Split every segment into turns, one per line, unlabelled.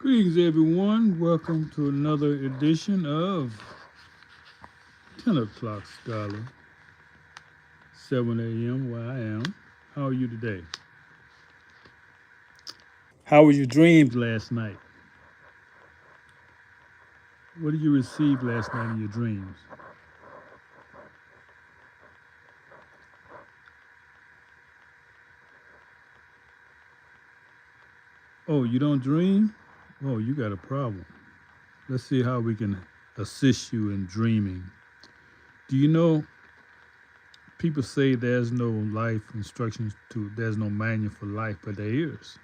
Greetings, everyone. Welcome to another edition of 10 o'clock Scholar, 7 a.m. where I am. How are you today? How were your dreams last night? What did you receive last night in your dreams? Oh, you don't dream? Oh, you got a problem. Let's see how we can assist you in dreaming. Do you know people say there's no life instructions to, there's no manual for life, but there is.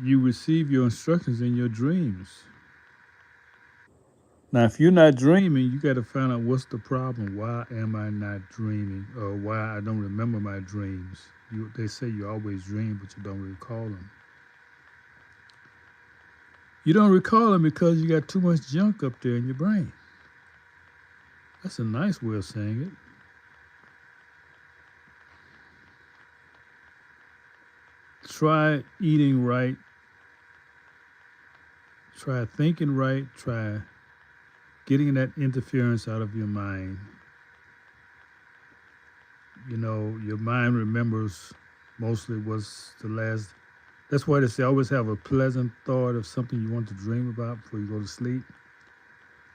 You receive your instructions in your dreams. Now, if you're not dreaming, you got to find out what's the problem. Why am I not dreaming, or why I don't remember my dreams? They say you always dream, but you don't recall them. You don't recall them because you got too much junk up there in your brain. That's a nice way of saying it. Try eating right. Try thinking right. Try getting that interference out of your mind. You know, your mind remembers mostly what's the last. That's why they say always have a pleasant thought of something you want to dream about before you go to sleep.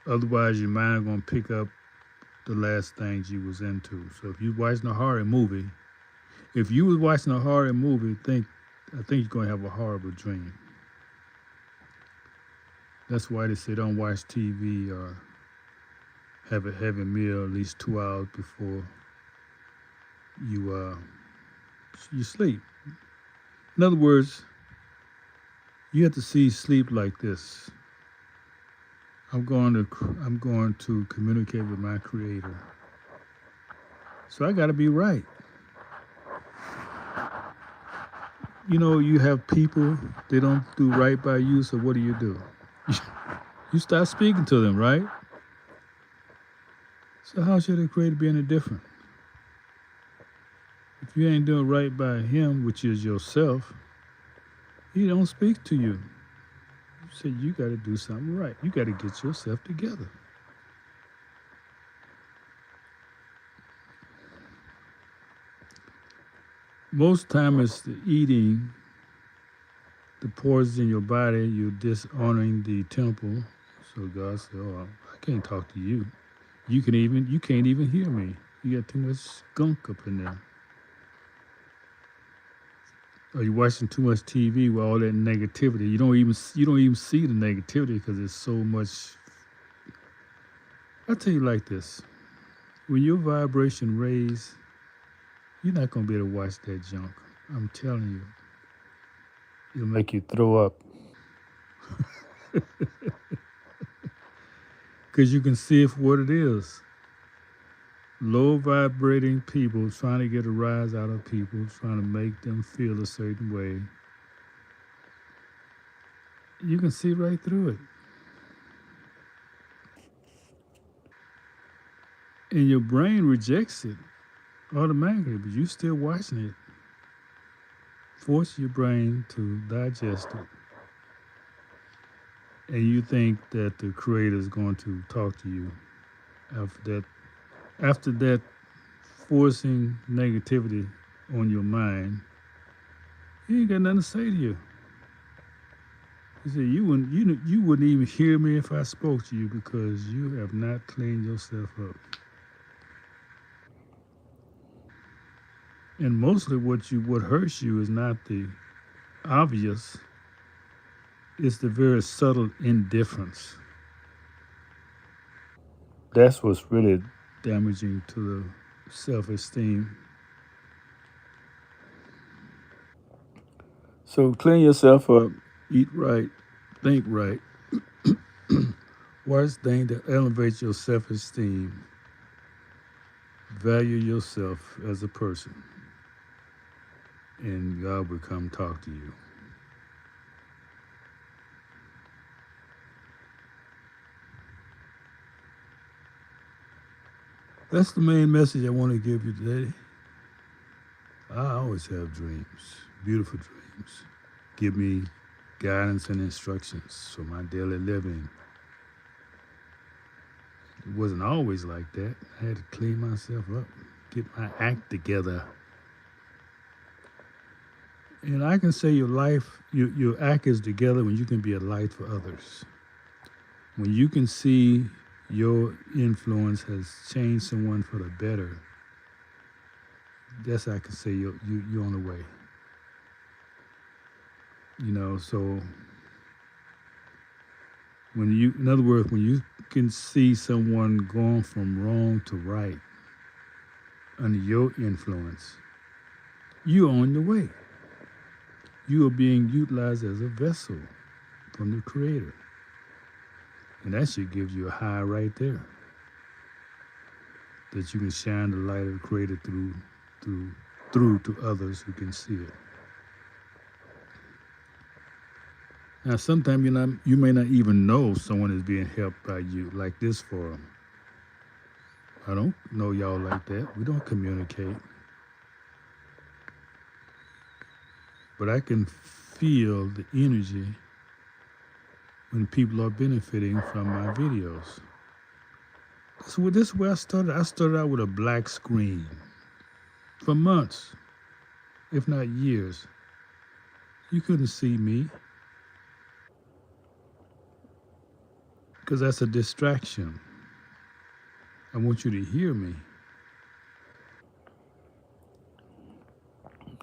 Otherwise, your mind gonna pick up the last things you was into. So if you watching a horror movie, if you was watching a horror movie, I think you're gonna have a horrible dream. That's why they say don't watch TV or have a heavy meal at least 2 hours before you you sleep. In other words, you have to see sleep like this. I'm going to communicate with my creator. So I got to be right. You know, you have people, they don't do right by you, so what do? You start speaking to them, right? So how should the creator be any different? If you ain't doing right by him, which is yourself, he don't speak to you. You say you got to do something right. You got to get yourself together. Most time it's the eating, the poisons in your body. You're dishonoring the temple. So God said, "Oh, I can't talk to you. You can't even hear me. You got too much skunk up in there. Or you're watching too much TV with all that negativity. You don't even see the negativity because there's so much. I tell you like this: when your vibration raise, you're not gonna be able to watch that junk. I'm telling you, it'll make you throw up because you can see it for what it is. Low vibrating people trying to get a rise out of people, trying to make them feel a certain way. You can see right through it. And your brain rejects it automatically, but you still watching it. Force your brain to digest it. And you think that the creator is going to talk to you after that forcing negativity on your mind, he ain't got nothing to say to you. He said you wouldn't even hear me if I spoke to you because you have not cleaned yourself up. And mostly what hurts you is not the obvious, it's the very subtle indifference. That's what's really damaging to the self-esteem. So clean yourself up, eat right, think right. Watch things that elevate your self-esteem. Value yourself as a person, and God will come talk to you. That's the main message I want to give you today. I always have dreams, beautiful dreams. give me guidance and instructions for my daily living. It wasn't always like that. I had to clean myself up, get my act together. And I can say your act is together when you can be a light for others. When you can see your influence has changed someone for the better, that's I can say you're on the way. So in other words, when you can see someone going from wrong to right under your influence, you're on the way. You are being utilized as a vessel from the Creator. And that should give you a high right there. That you can shine the light of the Creator through to others who can see it. Now, sometimes you may not even know someone is being helped by you, like this forum. I don't know y'all like that. We don't communicate. But I can feel the energy when people are benefiting from my videos. This is where I started. I started out with a black screen for months, if not years. You couldn't see me because that's a distraction. I want you to hear me.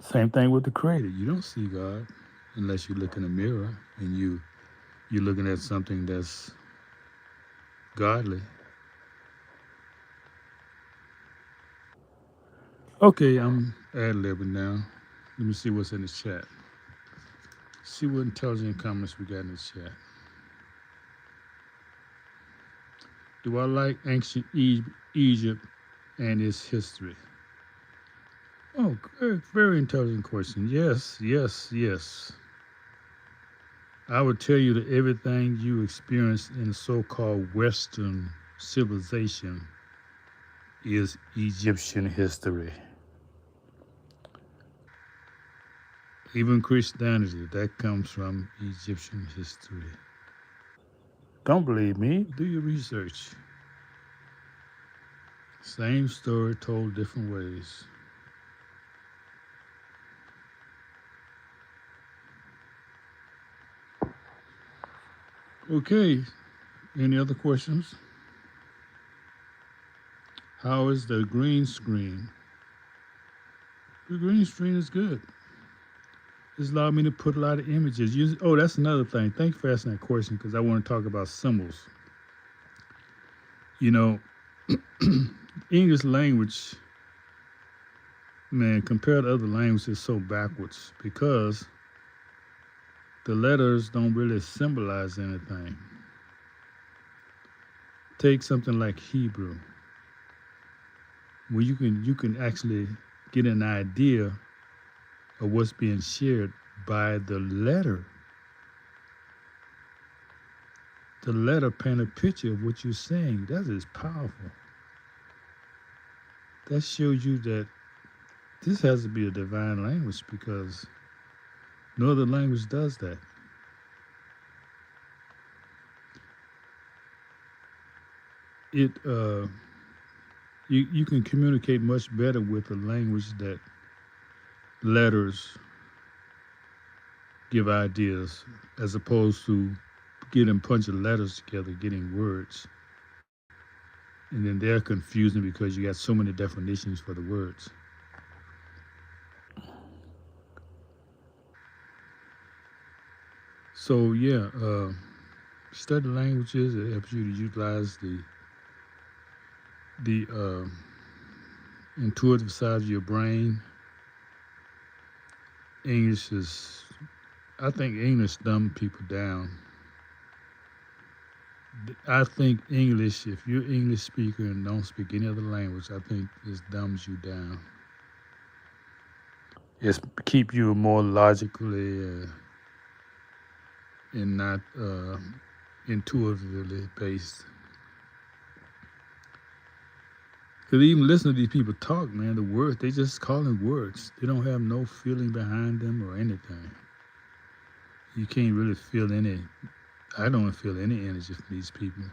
Same thing with the Creator. You don't see God unless you look in the mirror and you're looking at something that's godly. Okay, I'm ad-libbing now. Let me see what's in the chat. See what intelligent comments we got in the chat. Do I like ancient Egypt and its history? Oh, very intelligent question. Yes, yes, yes. I would tell you that everything you experienced in so-called Western civilization is Egyptian history. Even Christianity, that comes from Egyptian history. Don't believe me? Do your research. Same story told different ways. Okay, any other questions? How is the green screen? The green screen is good. It's allowed me to put a lot of images. That's another thing. Thanks for asking that question because I want to talk about symbols. English language, man, compared to other languages, is so backwards because the letters don't really symbolize anything. Take something like Hebrew, where you can actually get an idea of what's being shared by the letter. The letter paint a picture of what you're saying. That is powerful. That shows you that this has to be a divine language because no other language does that. You can communicate much better with a language that letters give ideas as opposed to getting a bunch of letters together, getting words. And then they're confusing because you got so many definitions for the words. So study languages. It helps you to utilize the intuitive side of your brain. I think English dumb people down. I think English, if you're an English speaker and don't speak any other language, I think it dumbs you down. It's keep you more logically and not intuitively based. Because even listening to these people talk, man, the words, they just calling words. They don't have no feeling behind them or anything. You can't really feel any. I don't feel any energy from these people.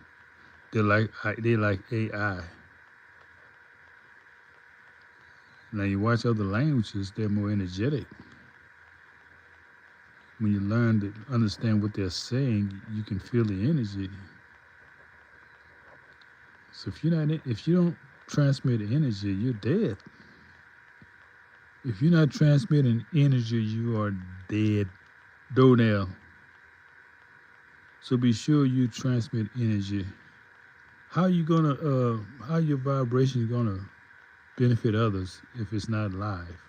They like AI. Now you watch other languages, they're more energetic. When you learn to understand what they're saying, you can feel the energy. So if you don't transmit energy, you're dead. If you're not transmitting energy, you are dead. Donell. So be sure you transmit energy. How your vibration gonna benefit others if it's not live?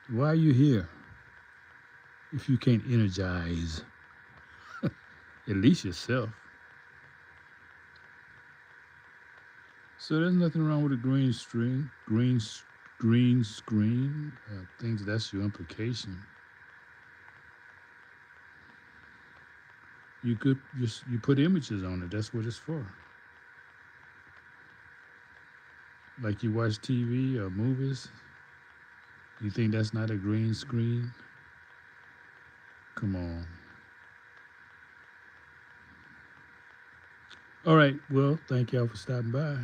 Why are you here if you can't energize at least yourself? So there's nothing wrong with a green screen. Things that's your implication. You could just you put images on it. That's what it's for. Like you watch TV or movies. You think that's not a green screen? Come on. All right. Well, thank y'all for stopping by.